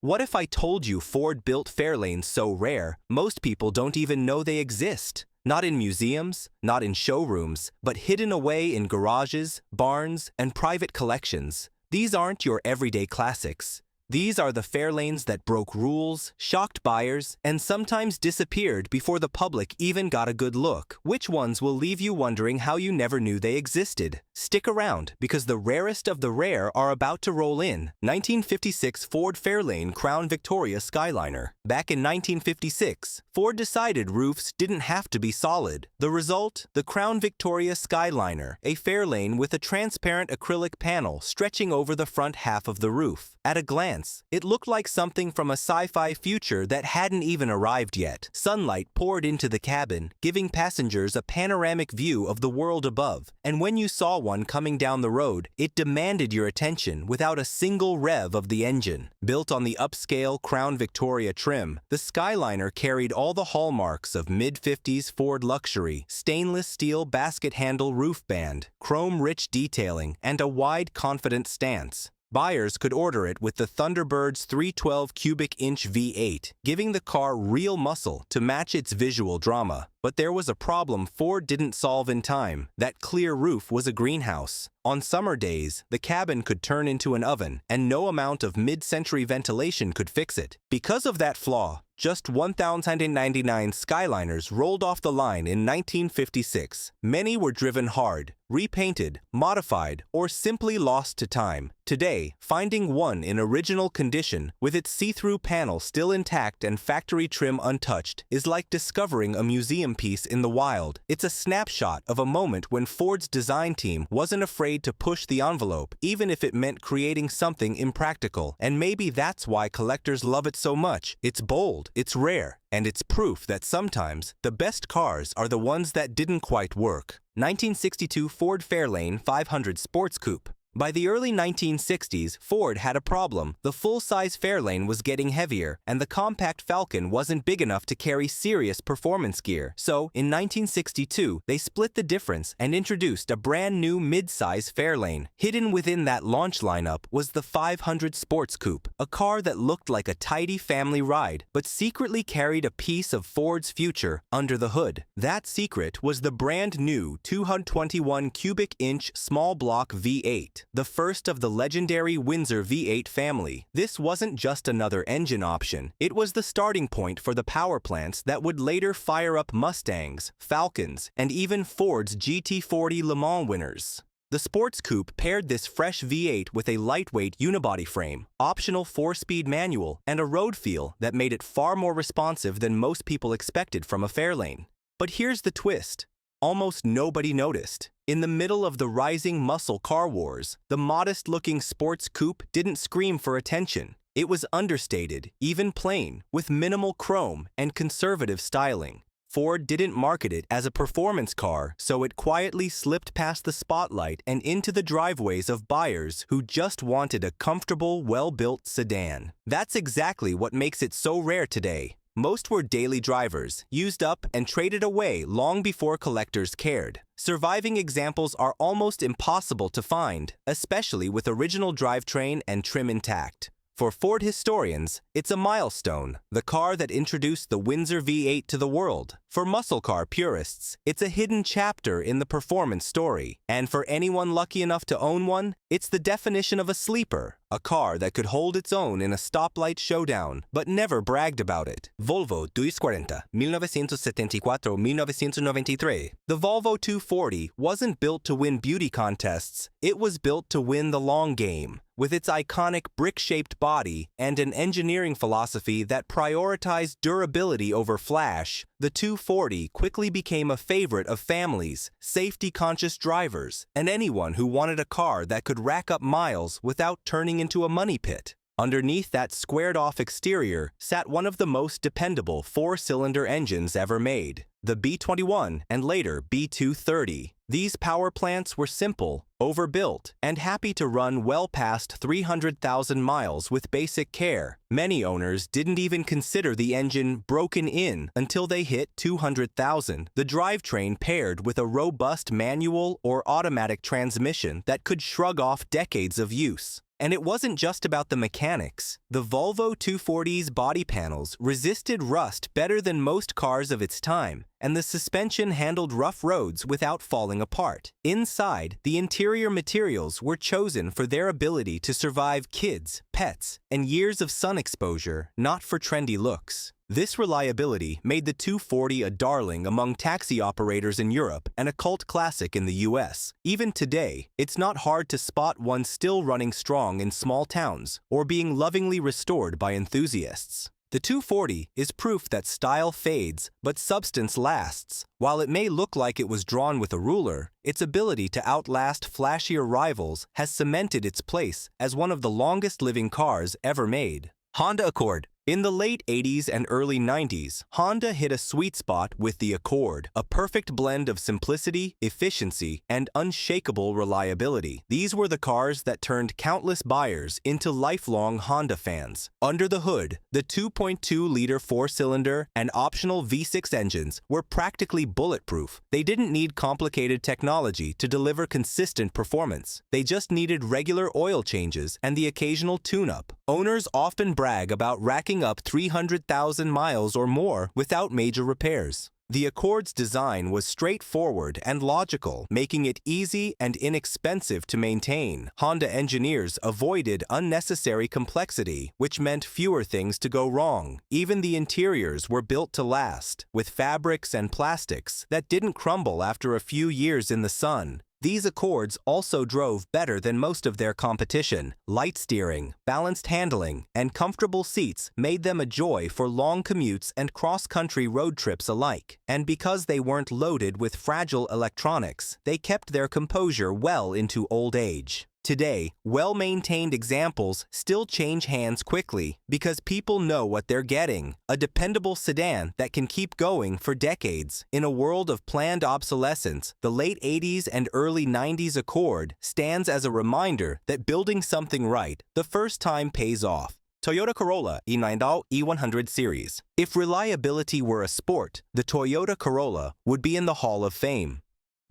What if I told you Ford built Fairlanes so rare, most people don't even know they exist? Not in museums, not in showrooms, but hidden away in garages, barns, and private collections. These aren't your everyday classics. These are the Fairlanes that broke rules, shocked buyers, and sometimes disappeared before the public even got a good look. Which ones will leave you wondering how you never knew they existed? Stick around, because the rarest of the rare are about to roll in. 1956 Ford Fairlane Crown Victoria Skyliner. Back in 1956, Ford decided roofs didn't have to be solid. The result? The Crown Victoria Skyliner, a Fairlane with a transparent acrylic panel stretching over the front half of the roof. At a glance, it looked like something from a sci-fi future that hadn't even arrived yet. Sunlight poured into the cabin, giving passengers a panoramic view of the world above, and when you saw one coming down the road, it demanded your attention without a single rev of the engine. Built on the upscale Crown Victoria trim, the Skyliner carried all the hallmarks of mid-50s Ford luxury: stainless steel basket handle roof band, chrome-rich detailing, and a wide, confident stance. Buyers could order it with the Thunderbird's 312 cubic inch V8, giving the car real muscle to match its visual drama. But there was a problem Ford didn't solve in time. That clear roof was a greenhouse. On summer days, the cabin could turn into an oven, and no amount of mid-century ventilation could fix it. Because of that flaw, just 1,099 Skyliners rolled off the line in 1956. Many were driven hard, repainted, modified, or simply lost to time. Today, finding one in original condition, with its see-through panel still intact and factory trim untouched, is like discovering a museum piece in the wild. It's a snapshot of a moment when Ford's design team wasn't afraid to push the envelope, even if it meant creating something impractical. And maybe that's why collectors love it so much. It's bold, it's rare, and it's proof that sometimes the best cars are the ones that didn't quite work. 1962 Ford Fairlane 500 Sports Coupe. By the early 1960s, Ford had a problem. The full-size Fairlane was getting heavier, and the compact Falcon wasn't big enough to carry serious performance gear. So, in 1962, they split the difference and introduced a brand new mid-size Fairlane. Hidden within that launch lineup was the 500 Sports Coupe, a car that looked like a tidy family ride, but secretly carried a piece of Ford's future under the hood. That secret was the brand new 221 cubic inch small block V8. The first of the legendary Windsor V8 family. This wasn't just another engine option. It was the starting point for the power plants that would later fire up Mustangs, Falcons, and even Ford's GT40 Le Mans winners. The Sports Coupe paired this fresh V8 with a lightweight unibody frame, optional 4-speed manual, and a road feel that made it far more responsive than most people expected from a Fairlane. But here's the twist. Almost nobody noticed. In the middle of the rising muscle car wars, the modest-looking Sports Coupe didn't scream for attention. It was understated, even plain, with minimal chrome and conservative styling. Ford didn't market it as a performance car, so it quietly slipped past the spotlight and into the driveways of buyers who just wanted a comfortable, well-built sedan. That's exactly what makes it so rare today. Most were daily drivers, used up and traded away long before collectors cared. Surviving examples are almost impossible to find, especially with original drivetrain and trim intact. For Ford historians, it's a milestone, the car that introduced the Windsor V8 to the world. For muscle car purists, it's a hidden chapter in the performance story. And for anyone lucky enough to own one, it's the definition of a sleeper, a car that could hold its own in a stoplight showdown, but never bragged about it. Volvo 240, 1974-1993. The Volvo 240 wasn't built to win beauty contests, it was built to win the long game. With its iconic brick-shaped body and an engineering philosophy that prioritized durability over flash, the 240 quickly became a favorite of families, safety-conscious drivers, and anyone who wanted a car that could rack up miles without turning into a money pit. Underneath that squared-off exterior sat one of the most dependable 4-cylinder engines ever made, the B21 and later B230. These power plants were simple, overbuilt, and happy to run well past 300,000 miles with basic care. Many owners didn't even consider the engine broken in until they hit 200,000. The drivetrain paired with a robust manual or automatic transmission that could shrug off decades of use. And it wasn't just about the mechanics. The Volvo 240's body panels resisted rust better than most cars of its time, and the suspension handled rough roads without falling apart. Inside, the interior materials were chosen for their ability to survive kids, pets, and years of sun exposure, not for trendy looks. This reliability made the 240 a darling among taxi operators in Europe and a cult classic in the US. Even today, it's not hard to spot one still running strong in small towns or being lovingly restored by enthusiasts. The 240 is proof that style fades, but substance lasts. While it may look like it was drawn with a ruler, its ability to outlast flashier rivals has cemented its place as one of the longest-living cars ever made. Honda Accord. In the late 80s and early 90s, Honda hit a sweet spot with the Accord, a perfect blend of simplicity, efficiency, and unshakable reliability. These were the cars that turned countless buyers into lifelong Honda fans. Under the hood, the 2.2-liter four-cylinder and optional V6 engines were practically bulletproof. They didn't need complicated technology to deliver consistent performance. They just needed regular oil changes and the occasional tune-up. Owners often brag about racking up 300,000 miles or more without major repairs. The Accord's design was straightforward and logical, making it easy and inexpensive to maintain. Honda engineers avoided unnecessary complexity, which meant fewer things to go wrong. Even the interiors were built to last, with fabrics and plastics that didn't crumble after a few years in the sun. These Accords also drove better than most of their competition. Light steering, balanced handling, and comfortable seats made them a joy for long commutes and cross-country road trips alike. And because they weren't loaded with fragile electronics, they kept their composure well into old age. Today, well-maintained examples still change hands quickly because people know what they're getting. A dependable sedan that can keep going for decades. In a world of planned obsolescence, the late 80s and early 90s Accord stands as a reminder that building something right the first time pays off. Toyota Corolla E90 E100 series. If reliability were a sport, the Toyota Corolla would be in the Hall of Fame.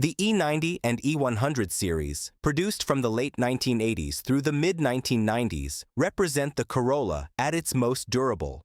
The E90 and E100 series, produced from the late 1980s through the mid-1990s, represent the Corolla at its most durable.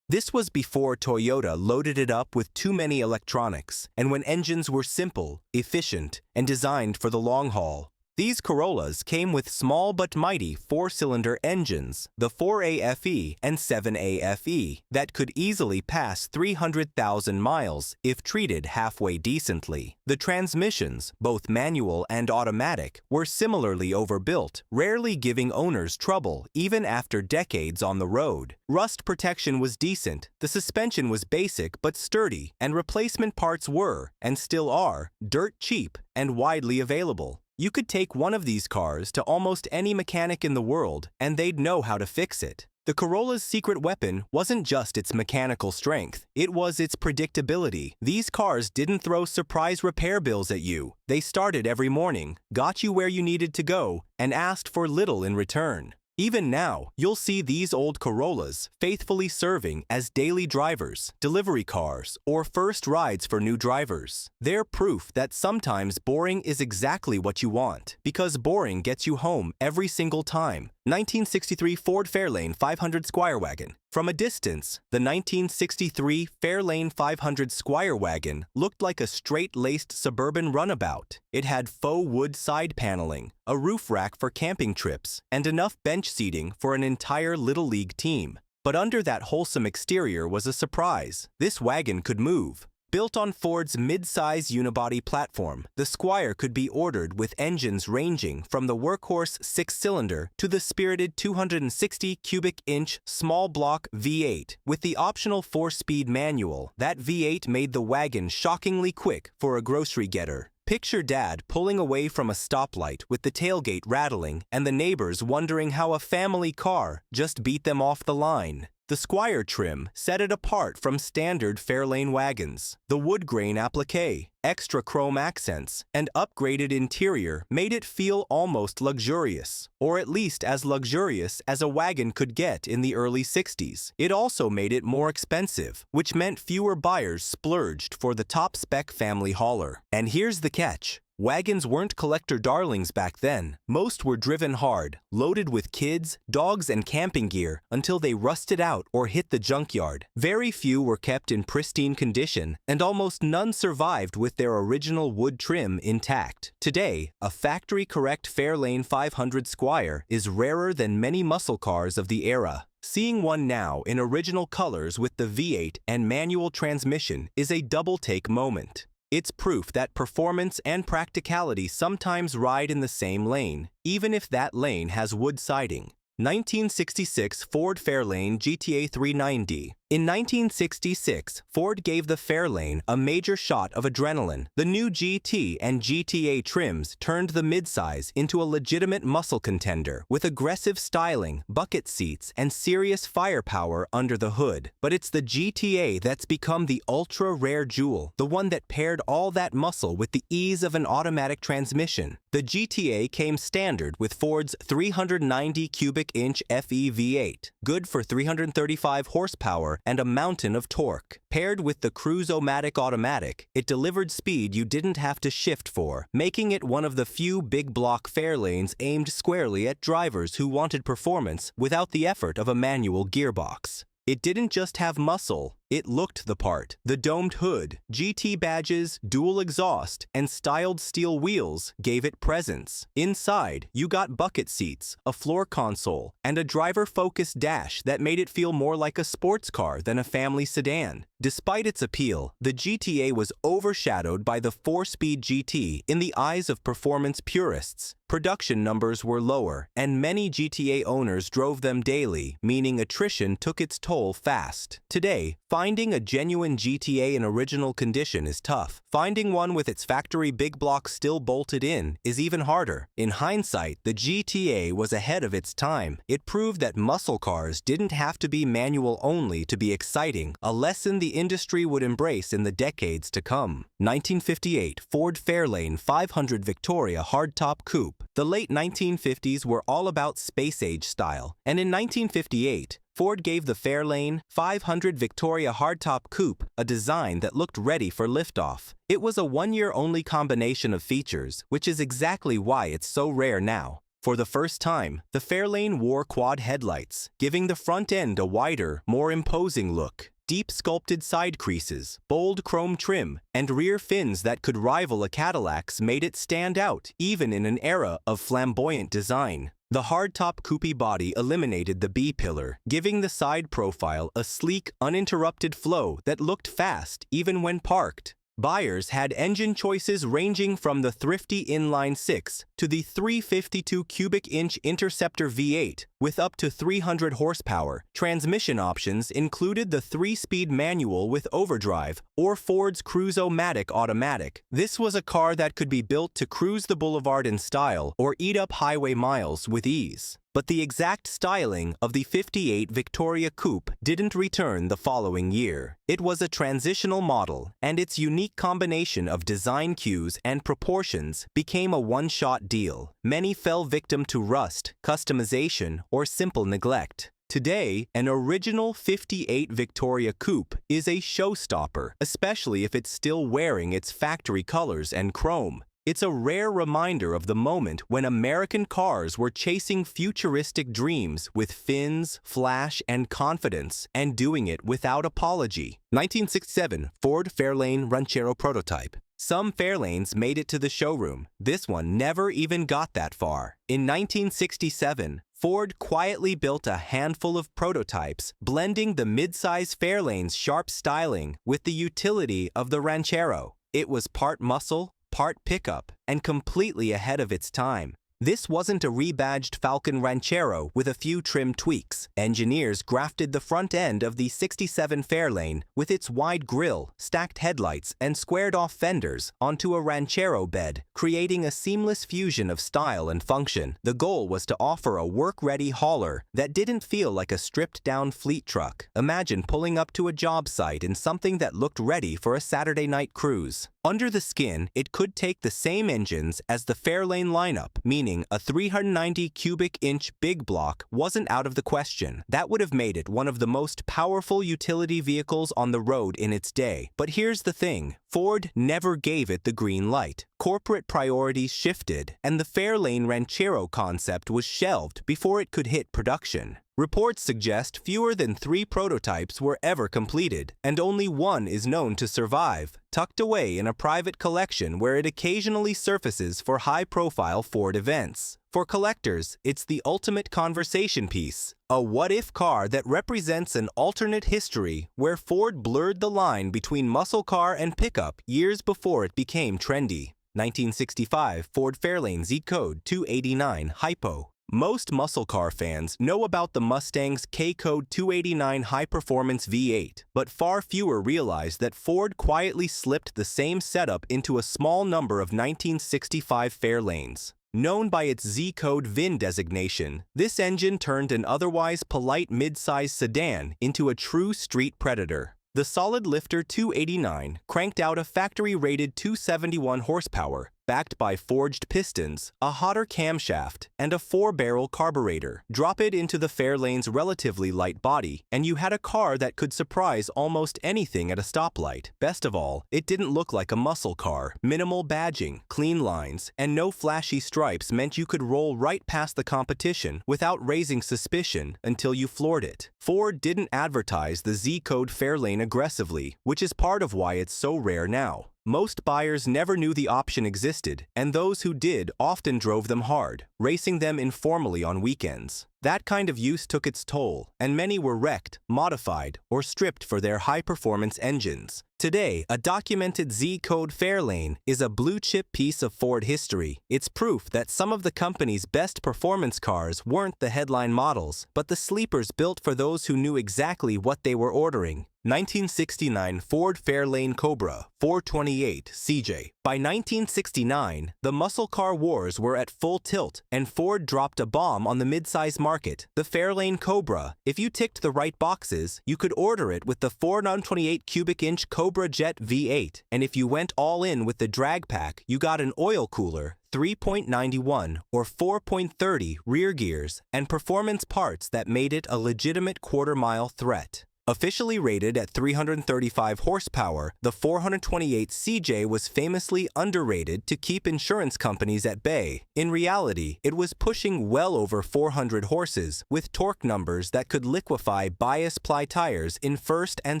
This was before Toyota loaded it up with too many electronics, and when engines were simple, efficient, and designed for the long haul. These Corollas came with small but mighty four-cylinder engines, the 4AFE and 7AFE, that could easily pass 300,000 miles if treated halfway decently. The transmissions, both manual and automatic, were similarly overbuilt, rarely giving owners trouble even after decades on the road. Rust protection was decent, the suspension was basic but sturdy, and replacement parts were, and still are, dirt cheap and widely available. You could take one of these cars to almost any mechanic in the world, and they'd know how to fix it. The Corolla's secret weapon wasn't just its mechanical strength, it was its predictability. These cars didn't throw surprise repair bills at you. They started every morning, got you where you needed to go, and asked for little in return. Even now, you'll see these old Corollas faithfully serving as daily drivers, delivery cars, or first rides for new drivers. They're proof that sometimes boring is exactly what you want, because boring gets you home every single time. 1963 Ford Fairlane 500 Squire Wagon. From a distance, the 1963 Fairlane 500 Squire Wagon looked like a straight-laced suburban runabout. It had faux wood side paneling, a roof rack for camping trips, and enough bench seating for an entire Little League team. But under that wholesome exterior was a surprise. This wagon could move. Built on Ford's mid-size unibody platform, the Squire could be ordered with engines ranging from the workhorse 6-cylinder to the spirited 260 cubic inch small block V8 with the optional 4-speed manual. That V8 made the wagon shockingly quick for a grocery getter. Picture Dad pulling away from a stoplight with the tailgate rattling and the neighbors wondering how a family car just beat them off the line. The Squire trim set it apart from standard Fairlane wagons. The wood grain applique extra chrome accents, and upgraded interior made it feel almost luxurious, or at least as luxurious as a wagon could get in the early 60s. It also made it more expensive, which meant fewer buyers splurged for the top-spec family hauler. And here's the catch. Wagons weren't collector darlings back then. Most were driven hard, loaded with kids, dogs, and camping gear until they rusted out or hit the junkyard. Very few were kept in pristine condition, and almost none survived with their original wood trim intact. Today, a factory-correct Fairlane 500 Squire is rarer than many muscle cars of the era. Seeing one now in original colors with the V8 and manual transmission is a double-take moment. It's proof that performance and practicality sometimes ride in the same lane, even if that lane has wood siding. 1966 Ford Fairlane GTA 390. In 1966, Ford gave the Fairlane a major shot of adrenaline. The new GT and GTA trims turned the midsize into a legitimate muscle contender with aggressive styling, bucket seats, and serious firepower under the hood. But it's the GTA that's become the ultra-rare jewel, the one that paired all that muscle with the ease of an automatic transmission. The GTA came standard with Ford's 390 cubic inch FE V8, good for 335 horsepower and a mountain of torque. Paired with the Cruise-O-Matic automatic, it delivered speed you didn't have to shift for, making it one of the few big block Fairlanes aimed squarely at drivers who wanted performance without the effort of a manual gearbox. It didn't just have muscle, it looked the part. The domed hood, GT badges, dual exhaust, and styled steel wheels gave it presence. Inside, you got bucket seats, a floor console, and a driver-focused dash that made it feel more like a sports car than a family sedan. Despite its appeal, the GTA was overshadowed by the 4-speed GT in the eyes of performance purists. Production numbers were lower, and many GTA owners drove them daily, meaning attrition took its toll fast. Today, finding a genuine GTA in original condition is tough. Finding one with its factory big block still bolted in is even harder. In hindsight, the GTA was ahead of its time. It proved that muscle cars didn't have to be manual only to be exciting, a lesson the industry would embrace in the decades to come. 1958 Ford Fairlane 500 Victoria Hardtop Coupe. The late 1950s were all about space-age style, and in 1958, Ford gave the Fairlane 500 Victoria Hardtop Coupe a design that looked ready for liftoff. It was a one-year-only combination of features, which is exactly why it's so rare now. For the first time, the Fairlane wore quad headlights, giving the front end a wider, more imposing look. Deep sculpted side creases, bold chrome trim, and rear fins that could rival a Cadillac's made it stand out, even in an era of flamboyant design. The hardtop coupe body eliminated the B-pillar, giving the side profile a sleek, uninterrupted flow that looked fast even when parked. Buyers had engine choices ranging from the thrifty inline-6 to the 352 cubic inch Interceptor V8 with up to 300 horsepower. Transmission options included the 3-speed manual with overdrive or Ford's Cruise-O-Matic automatic. This was a car that could be built to cruise the boulevard in style or eat up highway miles with ease. But the exact styling of the 58 Victoria Coupe didn't return the following year. It was a transitional model, and its unique combination of design cues and proportions became a one-shot deal. Many fell victim to rust, customization, or simple neglect. Today, an original 58 Victoria Coupe is a showstopper, especially if it's still wearing its factory colors and chrome. It's a rare reminder of the moment when American cars were chasing futuristic dreams with fins, flash, and confidence, and doing it without apology. 1967 Ford Fairlane Rancherero prototype. Some Fairlanes made it to the showroom. This one never even got that far. In 1967, Ford quietly built a handful of prototypes, blending the midsize Fairlane's sharp styling with the utility of the Ranchero. It was part muscle, part pickup, and completely ahead of its time. This wasn't a rebadged Falcon Ranchero with a few trim tweaks. Engineers grafted the front end of the '67 Fairlane with its wide grille, stacked headlights, and squared-off fenders onto a Ranchero bed, creating a seamless fusion of style and function. The goal was to offer a work-ready hauler that didn't feel like a stripped-down fleet truck. Imagine pulling up to a job site in something that looked ready for a Saturday night cruise. Under the skin, it could take the same engines as the Fairlane lineup, meaning a 390 cubic inch big block wasn't out of the question. That would have made it one of the most powerful utility vehicles on the road in its day. But here's the thing, Ford never gave it the green light. Corporate priorities shifted, and the Fairlane Ranchero concept was shelved before it could hit production. Reports suggest fewer than 3 prototypes were ever completed, and only one is known to survive, tucked away in a private collection where it occasionally surfaces for high-profile Ford events. For collectors, it's the ultimate conversation piece, a what-if car that represents an alternate history where Ford blurred the line between muscle car and pickup years before it became trendy. 1965 Ford Fairlane Zcode 289 Hypo. Most muscle car fans know about the Mustang's K-Code 289 high-performance V8, but far fewer realize that Ford quietly slipped the same setup into a small number of 1965 Fairlanes. Known by its Zcode VIN designation, this engine turned an otherwise polite mid-size sedan into a true street predator. The solid lifter 289 cranked out a factory-rated 271 horsepower, backed by forged pistons, a hotter camshaft, and a 4-barrel carburetor. Drop it into the Fairlane's relatively light body, and you had a car that could surprise almost anything at a stoplight. Best of all, it didn't look like a muscle car. Minimal badging, clean lines, and no flashy stripes meant you could roll right past the competition without raising suspicion until you floored it. Ford didn't advertise the Zcode Fairlane aggressively, which is part of why it's so rare now. Most buyers never knew the option existed, and those who did often drove them hard, racing them informally on weekends. That kind of use took its toll, and many were wrecked, modified, or stripped for their high-performance engines. Today, a documented Zcode Fairlane is a blue-chip piece of Ford history. It's proof that some of the company's best performance cars weren't the headline models, but the sleepers built for those who knew exactly what they were ordering. 1969 Ford Fairlane Cobra 428 CJ. By 1969, the muscle car wars were at full tilt, and Ford dropped a bomb on the midsize market. The Fairlane Cobra, if you ticked the right boxes, you could order it with the 428 cubic inch Cobra Jet V8, and if you went all in with the drag pack, you got an oil cooler, 3.91 or 4.30 rear gears, and performance parts that made it a legitimate quarter-mile threat. Officially rated at 335 horsepower, the 428 CJ was famously underrated to keep insurance companies at bay. In reality, it was pushing well over 400 horses, with torque numbers that could liquefy bias-ply tires in first and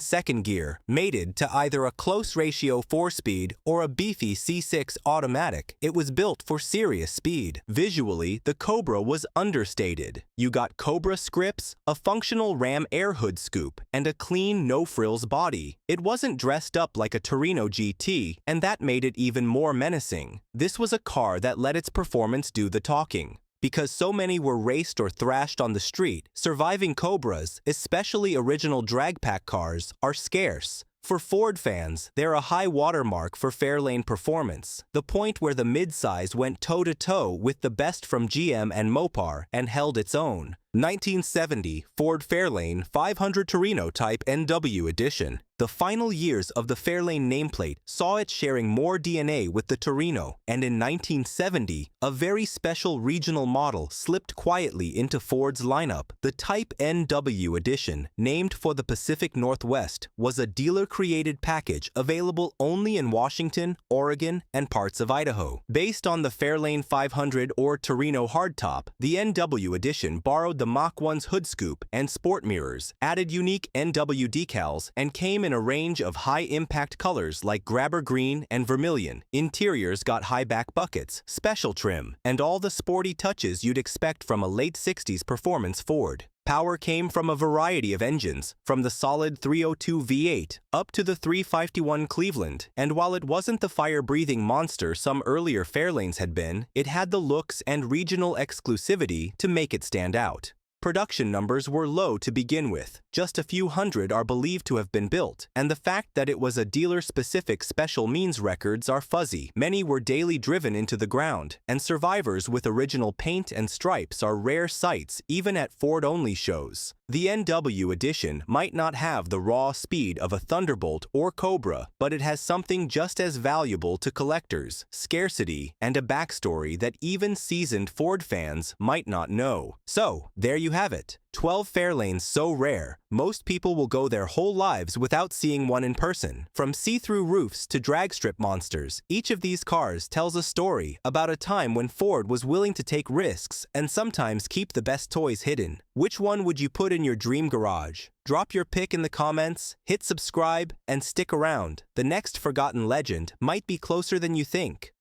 second gear, mated to either a close-ratio 4-speed or a beefy C6 automatic. It was built for serious speed. Visually, the Cobra was understated. You got Cobra scripts, a functional ram air hood scoop, and a clean, no-frills body. It wasn't dressed up like a Torino GT, and that made it even more menacing. This was a car that let its performance do the talking. Because so many were raced or thrashed on the street, surviving Cobras, especially original drag pack cars, are scarce. For Ford fans, they're a high watermark for Fairlane performance, the point where the midsize went toe-to-toe with the best from GM and Mopar and held its own. 1970 Ford Fairlane 500 Torino Type NW Edition. The final years of the Fairlane nameplate saw it sharing more DNA with the Torino, and in 1970, a very special regional model slipped quietly into Ford's lineup. The Type NW Edition, named for the Pacific Northwest, was a dealer-created package available only in Washington, Oregon, and parts of Idaho. Based on the Fairlane 500 or Torino hardtop, the NW Edition borrowed the Mach 1's hood scoop and sport mirrors, added unique NW decals, and came in a range of high-impact colors like grabber green and vermilion. Interiors got high-back buckets, special trim, and all the sporty touches you'd expect from a late 60s performance Ford. Power came from a variety of engines, from the solid 302 V8 up to the 351 Cleveland, and while it wasn't the fire-breathing monster some earlier Fairlanes had been, it had the looks and regional exclusivity to make it stand out. Production numbers were low to begin with, just a few hundred are believed to have been built, and the fact that it was a dealer-specific special means records are fuzzy. Many were daily driven into the ground, and survivors with original paint and stripes are rare sights even at Ford-only shows. The NW edition might not have the raw speed of a Thunderbolt or Cobra, but it has something just as valuable to collectors, scarcity, and a backstory that even seasoned Ford fans might not know. So, there you have it. 12 Fairlanes so rare, most people will go their whole lives without seeing one in person. From see-through roofs to drag strip monsters, each of these cars tells a story about a time when Ford was willing to take risks and sometimes keep the best toys hidden. Which one would you put in your dream garage? Drop your pick in the comments, hit subscribe, and stick around. The next forgotten legend might be closer than you think.